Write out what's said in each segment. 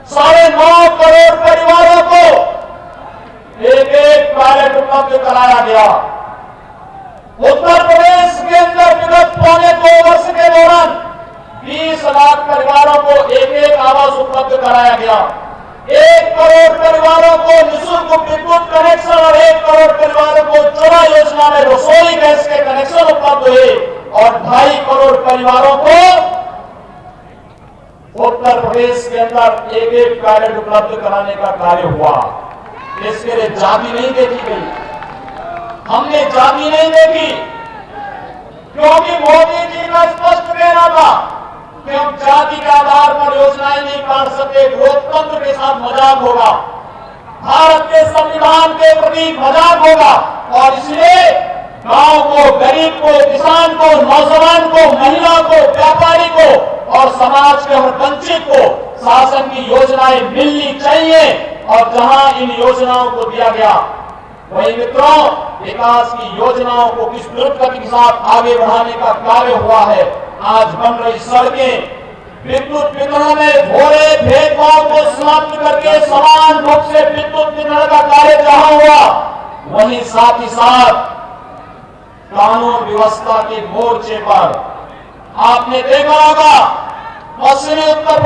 9.5 करोड़ परिवारों को एक टॉयलेट उपलब्ध कराया गया। उत्तर प्रदेश के अंदर विगत 2.25 वर्ष के दौरान 20 लाख परिवारों को एक आवास उपलब्ध कराया गया। 1 करोड़ परिवारों को निःशुल्क विद्युत कनेक्शन और 1 करोड़ परिवारों को उज्ज्वला योजना में रसोई गैस के कनेक्शन उपलब्ध हुए और 2.5 करोड़ परिवारों को उत्तर प्रदेश के अंदर एक टॉयलेट उपलब्ध कराने का कार्य हुआ। इसके लिए जाति नहीं देखी गई, हमने जाति नहीं देखी, क्योंकि मोदी जी का स्पष्ट कहना था कि हम जाति के आधार पर योजनाएं नहीं काट सकते, लोकतंत्र के साथ मजाक होगा, भारत के संविधान के प्रति मजाक होगा और इसलिए गांव को, गरीब को, किसान को, नौजवान को, महिला को, व्यापारी को और समाज के हर वंचित को शासन की योजनाएं मिलनी चाहिए। और जहां इन योजनाओं को दिया गया वही मित्रों विकास की योजनाओं को किस द्रुत गति के साथ आगे बढ़ाने का कार्य हुआ है। आज बन रही सड़कें, विद्युत वितरण में हो रहे भेदभाव को समाप्त करके समान रूप से विद्युत वितरण का कार्य जहां हुआ वहीं साथ ही साथ कानून व्यवस्था के मोर्चे पर आपने देखा होगा पश्चिमी उत्तर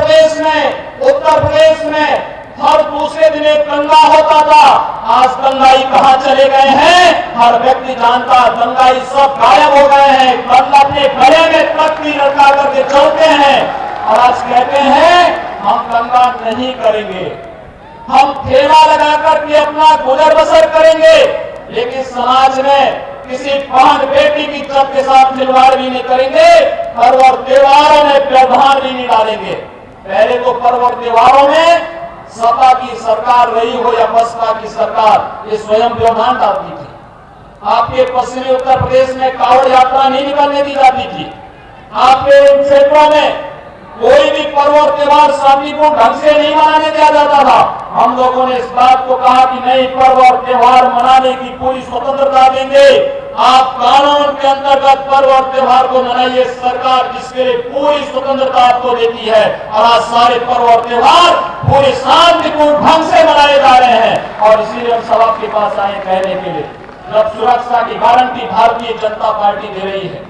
प्रदेश में हर दूसरे दिन एक दंगा होता था। आज दंगाई कहां चले गए हैं हर व्यक्ति जानता, दंगाई सब गायब हो गए हैं। कल अपने गले में तख्ती लटका करके चलते हैं और आज कहते हैं हम दंगा नहीं करेंगे, हम ठेला लगा करके अपना गुजर बसर करेंगे, लेकिन समाज में किसी बहन बेटी की इज्जत के साथ खिलवाड़ भी नहीं करेंगे, पर्व और त्योहारों में व्यवधान भी नहीं डालेंगे। पहले तो पर्व और त्योहारों में सपा की सरकार रही हो या बसपा की सरकार, ये स्वयं व्यवधान डालती थी। आपके पश्चिमी उत्तर प्रदेश में कावड़ यात्रा नहीं निकलने दी जाती थी। आपके इन क्षेत्रों में कोई भी पर्व और त्योहार शांतिपूर्ण ढंग से नहीं मनाने दिया जाता था। हम लोगों ने इस बात को कहा कि नहीं, पर्व और त्योहार मनाने की पूरी स्वतंत्रता देंगे, आप कानून के अंतर्गत पर्व और त्योहार को मनाइए, सरकार जिसके लिए पूरी स्वतंत्रता आपको देती है। और आज सारे पर्व और त्योहार पूरे शांतिपूर्ण ढंग से मनाए जा रहे हैं और इसीलिए हम सब आपके पास आए कहने के लिए, जब सुरक्षा की गारंटी भारतीय जनता पार्टी दे रही है,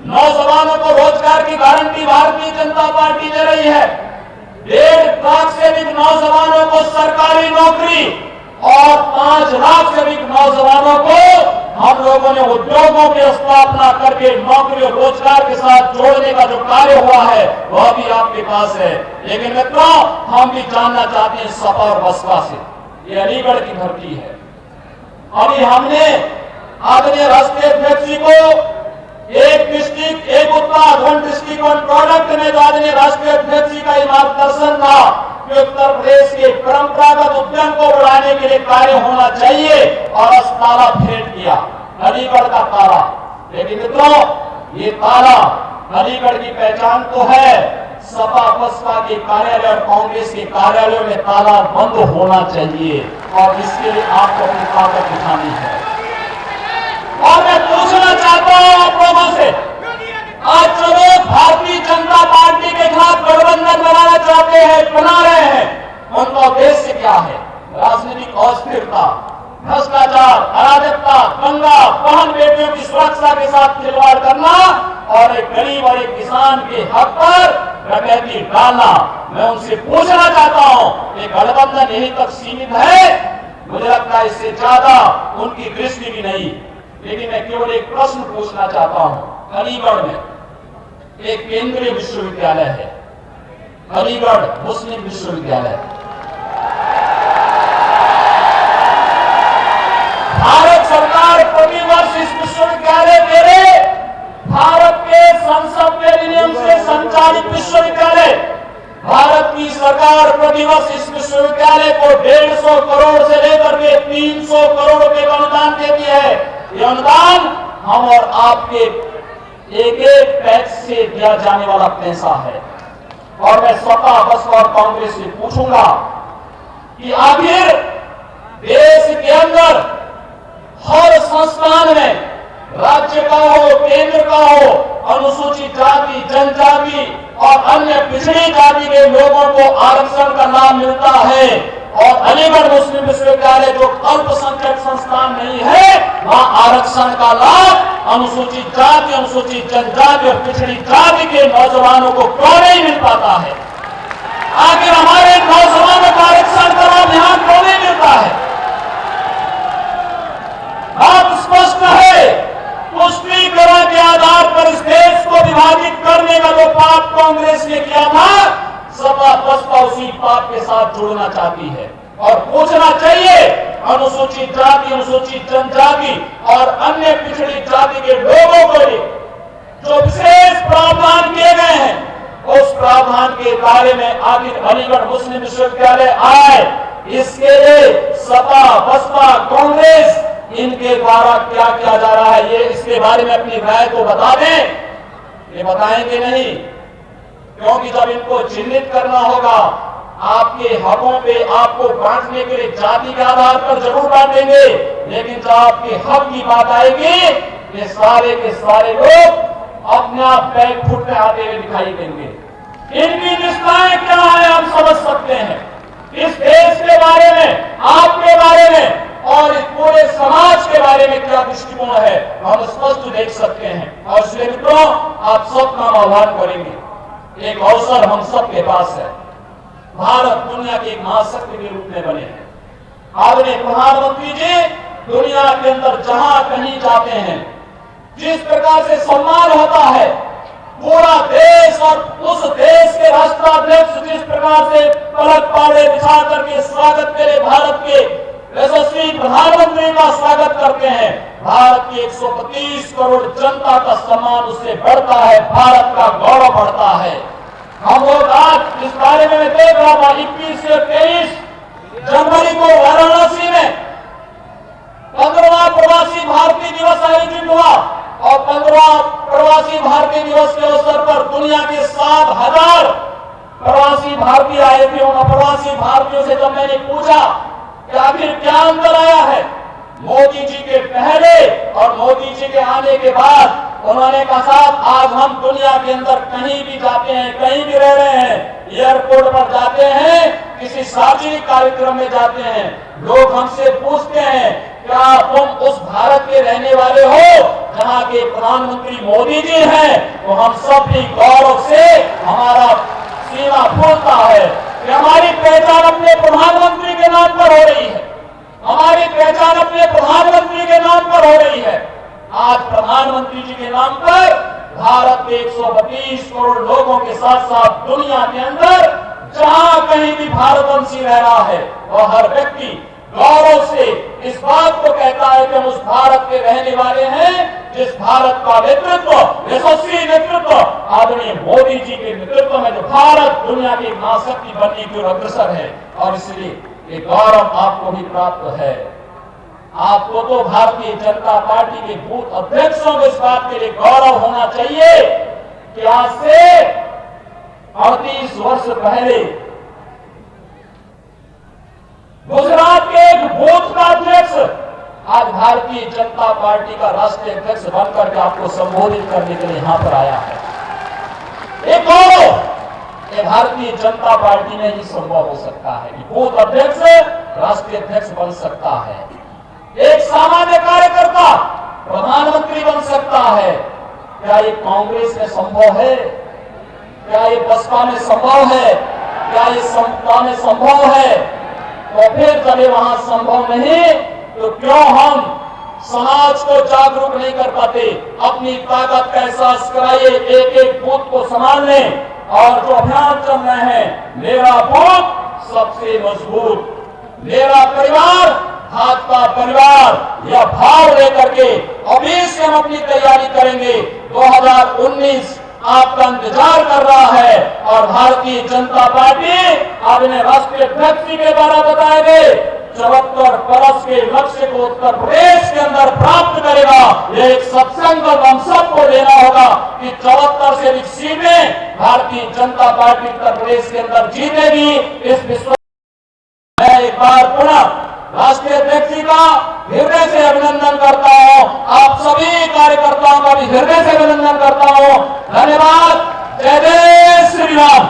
नौजवानों को रोजगार की गारंटी भारतीय जनता पार्टी दे रही है, 1.5 लाख से अधिक नौजवानों को सरकारी नौकरी और 5 लाख से अधिक नौजवानों को हम लोगों ने उद्योगों की स्थापना करके नौकरी और रोजगार के साथ जोड़ने का जो कार्य हुआ है वह भी आपके पास है। लेकिन मित्रों हम भी जानना चाहते हैं सपा और बसपा से, ये अलीगढ़ की धरती है। अभी हमने आदरणीय राष्ट्रीय अध्यक्ष जी को एक डिस्ट्रिक्ट एक उत्पाद, 1 डिस्ट्रिक्ट 1 प्रोडक्ट में जो आदरणीय राष्ट्रीय अध्यक्ष जी का मार्गदर्शन था कि उत्तर प्रदेश के परंपरागत उद्यम को बढ़ाने के लिए कार्य होना चाहिए और उस ताला फेंक दिया, अलीगढ़ का ताला। लेकिन मित्रों ये ताला, अलीगढ़ की पहचान तो है, सपा बसपा के कार्यालय और कांग्रेस के कार्यालयों में ताला बंद होना चाहिए और इसके लिए आपको अपनी ताकत दिखानी है। और मैं पूछना चाहता हूं आप लोगों से, आज जो लोग भारतीय जनता पार्टी के खिलाफ गठबंधन बनाना चाहते हैं, बना रहे हैं, उनका उद्देश्य क्या है? राजनीतिक अस्थिरता, भ्रष्टाचार, अराजकता, दंगा, बहन बेटियों की सुरक्षा के साथ खिलवाड़ करना और एक गरीब और एक किसान के हक पर डकैती डालना। मैं उनसे पूछना चाहता हूं कि गठबंधन यहीं तक सीमित है? मुझे लगता है इससे ज्यादा उनकी दृष्टि भी नहीं। लेकिन मैं केवल एक प्रश्न पूछना चाहता हूं। अलीगढ़ में एक केंद्रीय विश्वविद्यालय है, अलीगढ़ मुस्लिम विश्वविद्यालय। भारत सरकार प्रतिवर्ष इस विश्वविद्यालय के लिए भारत के संसद के नियम से संचालित विश्वविद्यालय, भारत की सरकार प्रतिवर्ष इस विश्वविद्यालय को 150 करोड़ से लेकर के 300 करोड़ रुपए का अनुदान देती है। ये अनुदान हम और आपके एक एक टैक्स से दिया जाने वाला पैसा है। और मैं सपा बसपा और कांग्रेस से पूछूंगा कि आखिर देश के अंदर हर संस्थान में, राज्य का हो, केंद्र का हो, अनुसूचित जाति, जनजाति और अन्य पिछड़ी जाति के लोगों को आरक्षण का लाभ मिलता और अलीगढ़ मुस्लिम विश्वविद्यालय जो अल्पसंख्यक संस्थान नहीं है, वहां आरक्षण का लाभ अनुसूचित जाति, अनुसूचित जनजाति और पिछड़ी जाति के नौजवानों को क्यों नहीं मिल पाता है? आखिर हमारे नौजवानों को आरक्षण का लाभ यहां क्यों नहीं मिलता है? बात स्पष्ट है। पुष्टिकरण के आधार पर इस देश को विभाजित करने का जो पाप कांग्रेस ने किया था, सपा बसपा उसी पाप के साथ जुड़ना चाहती है। और पूछना चाहिए अनुसूचित जाति, अनुसूचित जनजाति और अन्य पिछड़ी जाति के लोगों को जो विशेष प्रावधान किए गए हैं, उस प्रावधान के बारे में आखिर अलीगढ़ मुस्लिम विश्वविद्यालय आए, इसके लिए सपा बसपा कांग्रेस इनके द्वारा क्या किया जा रहा है, ये इसके बारे में अपनी राय को बता दें। ये बताएंगे नहीं, क्योंकि जब इनको चिन्हित करना होगा, आपके हकों पे आपको बांटने के लिए जाति के आधार पर जरूर बांटेंगे, लेकिन जब आपके हक की बात आएगी, ये सारे के सारे लोग अपने आप बैक फुट में आते हुए दिखाई देंगे। इनकी निष्ठाएं क्या है हम समझ सकते हैं। इस देश के बारे में, आपके बारे में और इस पूरे समाज के बारे में क्या दृष्टिकोण है, हम स्पष्ट देख सकते हैं। और इसलिए मित्रों, आप सबका आह्वान करेंगे, एक अवसर हम सबके पास है। भारत दुनिया की एक महाशक्ति के रूप में बने हैं। आदरणीय प्रधानमंत्री जी दुनिया के अंदर जहां कहीं जाते हैं, जिस प्रकार से सम्मान होता है, पूरा देश और उस देश के राष्ट्राध्यक्ष जिस प्रकार से पलक पाड़े बिछा करके स्वागत के लिए भारत के यशस्वी प्रधानमंत्री का स्वागत करते हैं, भारत की 125 करोड़ जनता का सम्मान उससे बढ़ता है, भारत का गौरव बढ़ता है। हम लोग आज इस बारे में देख रहा था, 21 से 23 जनवरी को वाराणसी में 15वां प्रवासी भारतीय दिवस आयोजित हुआ और 15वां प्रवासी भारतीय दिवस के अवसर पर दुनिया के 7,000 प्रवासी भारतीय आए थे। उन प्रवासी भारतीयों से जब मैंने पूछा कि आखिर क्या अंतर आया है मोदी जी के पहले और मोदी जी के आने के बाद, उन्होंने कहा साहब आज हम दुनिया के अंदर कहीं भी जाते हैं, कहीं भी रह रहे हैं, एयरपोर्ट पर जाते हैं, किसी सार्वजनिक कार्यक्रम में जाते हैं, लोग हमसे पूछते हैं क्या तुम उस भारत के रहने वाले हो जहां के प्रधानमंत्री मोदी जी हैं? तो हम सब भी गौरव से हमारा सीना फूलता है कि हमारी पहचान अपने प्रधानमंत्री के नाम पर हो रही है, हमारी पहचान अपने प्रधानमंत्री के नाम पर हो रही है। आज प्रधानमंत्री जी के नाम पर भारत के 132 करोड़ लोगों के साथ साथ दुनिया के अंदर जहां कहीं भी भारतवंशी रह रहा है, वह हर व्यक्ति गौरव से इस बात को कहता है कि हम उस भारत के रहने वाले हैं जिस भारत का नेतृत्व, यशस्वी नेतृत्व आदरणीय मोदी जी के नेतृत्व में जो भारत दुनिया की महाशक्ति बनने की ओर अग्रसर है। और इसलिए ये गौरव आपको भी प्राप्त है। आपको तो भारतीय जनता पार्टी के बूथ अध्यक्षों को इस बात के लिए गौरव होना चाहिए कि आज से 38 वर्ष पहले गुजरात के एक बूथ का अध्यक्ष आज भारतीय जनता पार्टी का राष्ट्रीय अध्यक्ष बनकर के आपको संबोधित करने के लिए यहां पर आया है। एक गौरव ये भारतीय जनता पार्टी में ही संभव हो सकता है कि बूथ अध्यक्ष राष्ट्रीय अध्यक्ष बन सकता है, एक सामान्य कार्यकर्ता प्रधानमंत्री बन सकता है। क्या ये कांग्रेस में संभव है? क्या ये बसपा में संभव है? क्या ये समता में संभव है? तो फिर जब ये वहां संभव नहीं, तो क्यों हम समाज को जागरूक नहीं कर पाते? अपनी ताकत का एहसास कराइए, एक एक बूथ को संभालने और जो अभियान चल रहे हैं, मेरा बूथ सबसे मजबूत, मेरा परिवार भाजपा परिवार, यह भाव लेकर के अभी से हम अपनी तैयारी करेंगे। 2019 आपका इंतजार कर रहा है और भारतीय जनता पार्टी अपने राष्ट्रीय अध्यक्ष के द्वारा बताए गए 74 परस के लक्ष्य को उत्तर प्रदेश के अंदर प्राप्त करेगा। यह एक सत्संकल्प हम सबको लेना होगा कि 74 से अधिक सीटें भारतीय जनता पार्टी उत्तर प्रदेश के अंदर जीतेगी। इस विश्वास मैं एक बार पुनः राष्ट्रीय अध्यक्ष जी का हृदय से अभिनंदन करता हूं, आप सभी कार्यकर्ताओं का भी हृदय से अभिनंदन करता हूं। धन्यवाद। जय जय श्री राम।